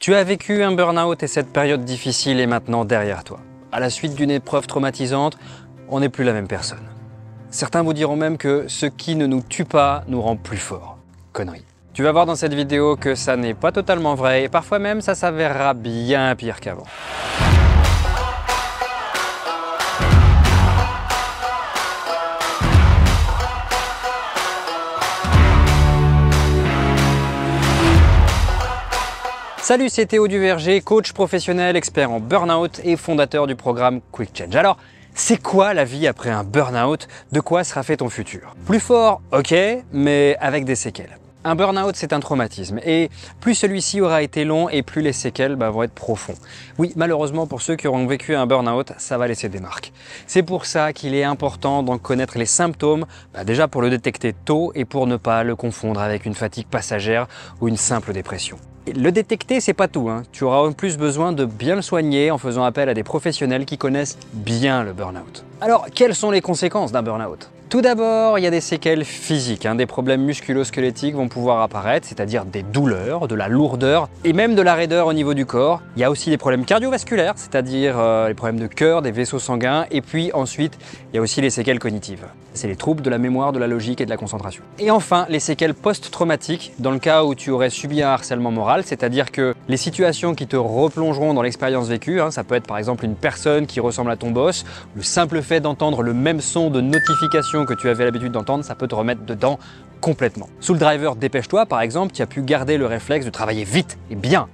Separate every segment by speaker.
Speaker 1: Tu as vécu un burn-out et cette période difficile est maintenant derrière toi. À la suite d'une épreuve traumatisante, on n'est plus la même personne. Certains vous diront même que ce qui ne nous tue pas nous rend plus forts. Connerie. Tu vas voir dans cette vidéo que ça n'est pas totalement vrai et parfois même ça s'avérera bien pire qu'avant. Salut, c'est Théo Duverger, coach professionnel, expert en burn-out et fondateur du programme Quick Change. Alors, c'est quoi la vie après un burn-out? De quoi sera fait ton futur? Plus fort, ok, mais avec des séquelles. Un burn-out, c'est un traumatisme et plus celui-ci aura été long et plus les séquelles vont être profondes. Oui, malheureusement pour ceux qui auront vécu un burn-out, ça va laisser des marques. C'est pour ça qu'il est important d'en connaître les symptômes, déjà pour le détecter tôt et pour ne pas le confondre avec une fatigue passagère ou une simple dépression. Et le détecter, c'est pas tout, hein. Tu auras en plus besoin de bien le soigner en faisant appel à des professionnels qui connaissent bien le burn-out. Alors, quelles sont les conséquences d'un burn-out? Tout d'abord, il y a des séquelles physiques, des problèmes musculo-squelettiques vont pouvoir apparaître, c'est-à-dire des douleurs, de la lourdeur et même de la raideur au niveau du corps. Il y a aussi des problèmes cardiovasculaires, c'est-à-dire les problèmes de cœur, des vaisseaux sanguins, et puis ensuite, il y a aussi les séquelles cognitives. C'est les troubles de la mémoire, de la logique et de la concentration. Et enfin, les séquelles post-traumatiques, dans le cas où tu aurais subi un harcèlement moral, c'est-à-dire que les situations qui te replongeront dans l'expérience vécue, ça peut être par exemple une personne qui ressemble à ton boss, le simple fait d'entendre le même son de notification que tu avais l'habitude d'entendre, ça peut te remettre dedans complètement. Sous le driver dépêche-toi, par exemple, tu as pu garder le réflexe de travailler vite et bien,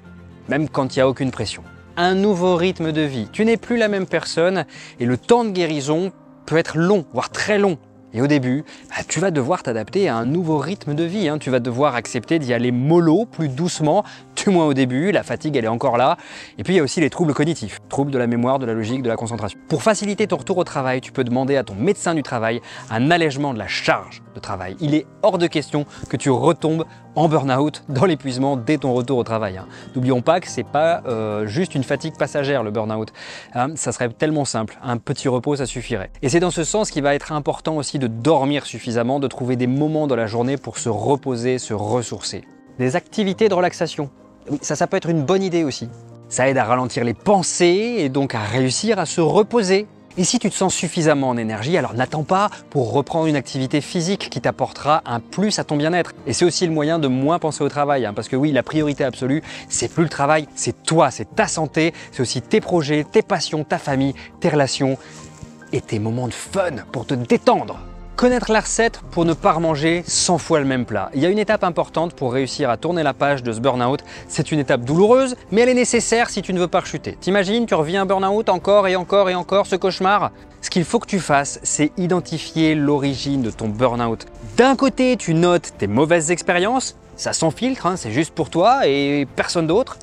Speaker 1: même quand il n'y a aucune pression. Un nouveau rythme de vie, tu n'es plus la même personne et le temps de guérison peut être long, voire très long. Et au début, tu vas devoir t'adapter à un nouveau rythme de vie. Tu vas devoir accepter d'y aller mollo, plus doucement, du moins au début. La fatigue, elle est encore là. Et puis, il y a aussi les troubles cognitifs, troubles de la mémoire, de la logique, de la concentration. Pour faciliter ton retour au travail, tu peux demander à ton médecin du travail un allègement de la charge de travail. Il est hors de question que tu retombes en burn-out, dans l'épuisement dès ton retour au travail. N'oublions pas que c'est pas juste une fatigue passagère le burn-out. Ça serait tellement simple, un petit repos ça suffirait. Et c'est dans ce sens qu'il va être important aussi de dormir suffisamment, de trouver des moments dans la journée pour se reposer, se ressourcer. Des activités de relaxation, oui, ça peut être une bonne idée aussi. Ça aide à ralentir les pensées et donc à réussir à se reposer. Et si tu te sens suffisamment en énergie, alors n'attends pas pour reprendre une activité physique qui t'apportera un plus à ton bien-être. Et c'est aussi le moyen de moins penser au travail, parce que oui, la priorité absolue, c'est plus le travail, c'est toi, c'est ta santé, c'est aussi tes projets, tes passions, ta famille, tes relations et tes moments de fun pour te détendre. Connaître la recette pour ne pas remanger 100 fois le même plat. Il y a une étape importante pour réussir à tourner la page de ce burn-out. C'est une étape douloureuse, mais elle est nécessaire si tu ne veux pas rechuter. T'imagines, tu reviens un burn-out encore et encore et encore, ce cauchemar? Ce qu'il faut que tu fasses, c'est identifier l'origine de ton burn-out. D'un côté, tu notes tes mauvaises expériences, ça sans filtre, c'est juste pour toi et personne d'autre.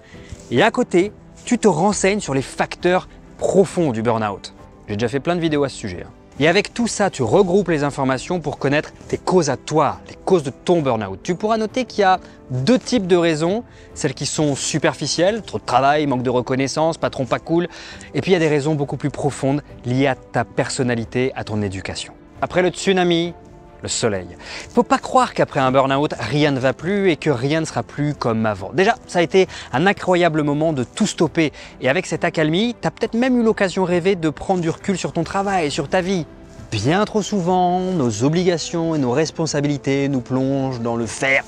Speaker 1: Et à côté, tu te renseignes sur les facteurs profonds du burn-out. J'ai déjà fait plein de vidéos à ce sujet. Et avec tout ça, tu regroupes les informations pour connaître tes causes à toi, les causes de ton burn-out. Tu pourras noter qu'il y a deux types de raisons, celles qui sont superficielles, trop de travail, manque de reconnaissance, patron pas cool, et puis il y a des raisons beaucoup plus profondes liées à ta personnalité, à ton éducation. Après le tsunami, le soleil. Faut pas croire qu'après un burn-out, rien ne va plus et que rien ne sera plus comme avant. Déjà, ça a été un incroyable moment de tout stopper. Et avec cette accalmie, tu as peut-être même eu l'occasion rêvée de prendre du recul sur ton travail, sur ta vie. Bien trop souvent, nos obligations et nos responsabilités nous plongent dans le faire.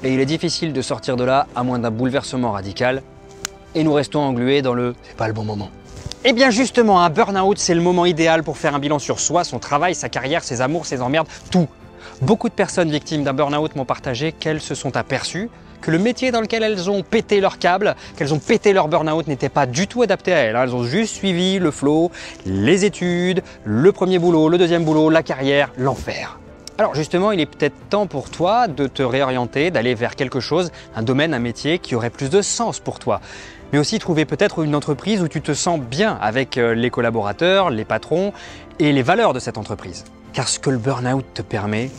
Speaker 1: Et il est difficile de sortir de là à moins d'un bouleversement radical. Et nous restons englués dans le « c'est pas le bon moment ». Eh bien justement, un burn-out, c'est le moment idéal pour faire un bilan sur soi, son travail, sa carrière, ses amours, ses emmerdes, tout. Beaucoup de personnes victimes d'un burn-out m'ont partagé qu'elles se sont aperçues que le métier dans lequel elles ont pété leur câble, qu'elles ont pété leur burn-out n'était pas du tout adapté à elles. Elles ont juste suivi le flow, les études, le premier boulot, le deuxième boulot, la carrière, l'enfer. Alors justement, il est peut-être temps pour toi de te réorienter, d'aller vers quelque chose, un domaine, un métier qui aurait plus de sens pour toi. Mais aussi trouver peut-être une entreprise où tu te sens bien avec les collaborateurs, les patrons et les valeurs de cette entreprise. Car ce que le burn-out te permet,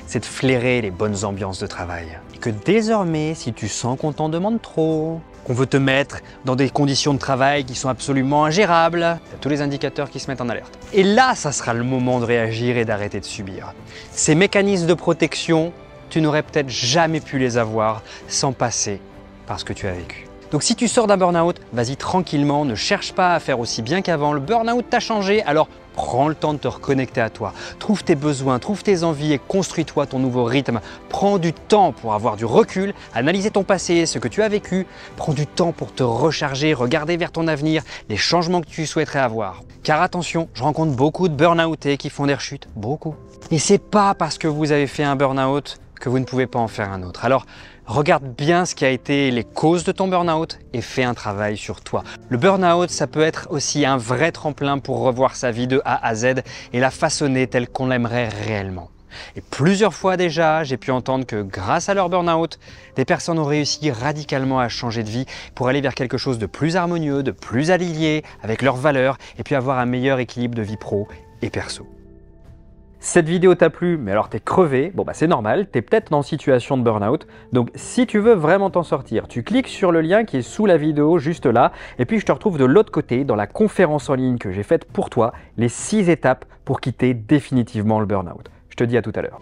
Speaker 1: c'est de flairer les bonnes ambiances de travail. Et que désormais, si tu sens qu'on t'en demande trop, qu'on veut te mettre dans des conditions de travail qui sont absolument ingérables, t'as tous les indicateurs qui se mettent en alerte. Et là, ça sera le moment de réagir et d'arrêter de subir. Ces mécanismes de protection, tu n'aurais peut-être jamais pu les avoir sans passer par ce que tu as vécu. Donc si tu sors d'un burn-out, vas-y tranquillement, ne cherche pas à faire aussi bien qu'avant. Le burn-out t'a changé, alors prends le temps de te reconnecter à toi. Trouve tes besoins, trouve tes envies et construis-toi ton nouveau rythme. Prends du temps pour avoir du recul, analyser ton passé, ce que tu as vécu. Prends du temps pour te recharger, regarder vers ton avenir, les changements que tu souhaiterais avoir. Car attention, je rencontre beaucoup de burn-outés qui font des rechutes, beaucoup. Et c'est pas parce que vous avez fait un burn-out que vous ne pouvez pas en faire un autre. Alors, regarde bien ce qui a été les causes de ton burn-out et fais un travail sur toi. Le burn-out, ça peut être aussi un vrai tremplin pour revoir sa vie de A à Z et la façonner telle qu'on l'aimerait réellement. Et plusieurs fois déjà, j'ai pu entendre que grâce à leur burn-out, des personnes ont réussi radicalement à changer de vie pour aller vers quelque chose de plus harmonieux, de plus aligné avec leurs valeurs et puis avoir un meilleur équilibre de vie pro et perso. Cette vidéo t'a plu, mais alors t'es crevé, bon bah c'est normal, t'es peut-être en situation de burn-out, donc si tu veux vraiment t'en sortir, tu cliques sur le lien qui est sous la vidéo juste là, et puis je te retrouve de l'autre côté dans la conférence en ligne que j'ai faite pour toi, les 6 étapes pour quitter définitivement le burn-out. Je te dis à tout à l'heure.